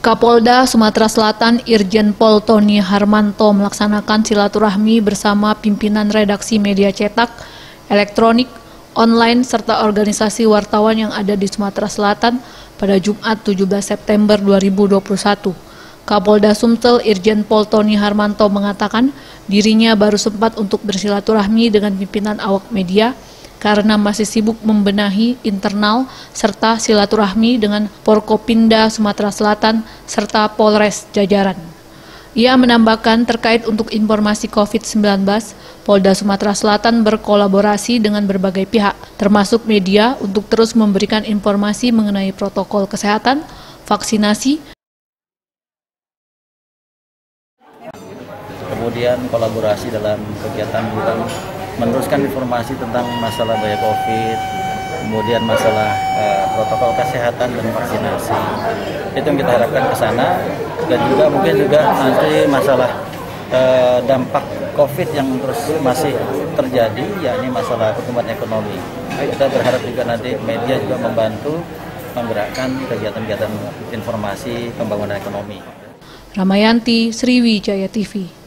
Kapolda Sumatera Selatan Irjen Pol Tony Harmanto melaksanakan silaturahmi bersama pimpinan redaksi media cetak, elektronik, online, serta organisasi wartawan yang ada di Sumatera Selatan pada Jumat 17 September 2021. Kapolda Sumsel Irjen Pol Tony Harmanto mengatakan dirinya baru sempat untuk bersilaturahmi dengan pimpinan awak media karena masih sibuk membenahi internal serta silaturahmi dengan Forkopimda Sumatera Selatan serta Polres jajaran. Ia menambahkan terkait untuk informasi COVID-19, Polda Sumatera Selatan berkolaborasi dengan berbagai pihak, termasuk media untuk terus memberikan informasi mengenai protokol kesehatan, vaksinasi, kemudian kolaborasi dalam kegiatan juga meneruskan informasi tentang masalah bahaya COVID, kemudian masalah protokol kesehatan dan vaksinasi. Itu yang kita harapkan ke sana, dan juga mungkin juga nanti masalah dampak COVID yang terus masih terjadi, yakni masalah pertumbuhan ekonomi. Kita berharap juga nanti media juga membantu menggerakkan kegiatan-kegiatan informasi pembangunan ekonomi. Ramayanti, Sriwijaya TV.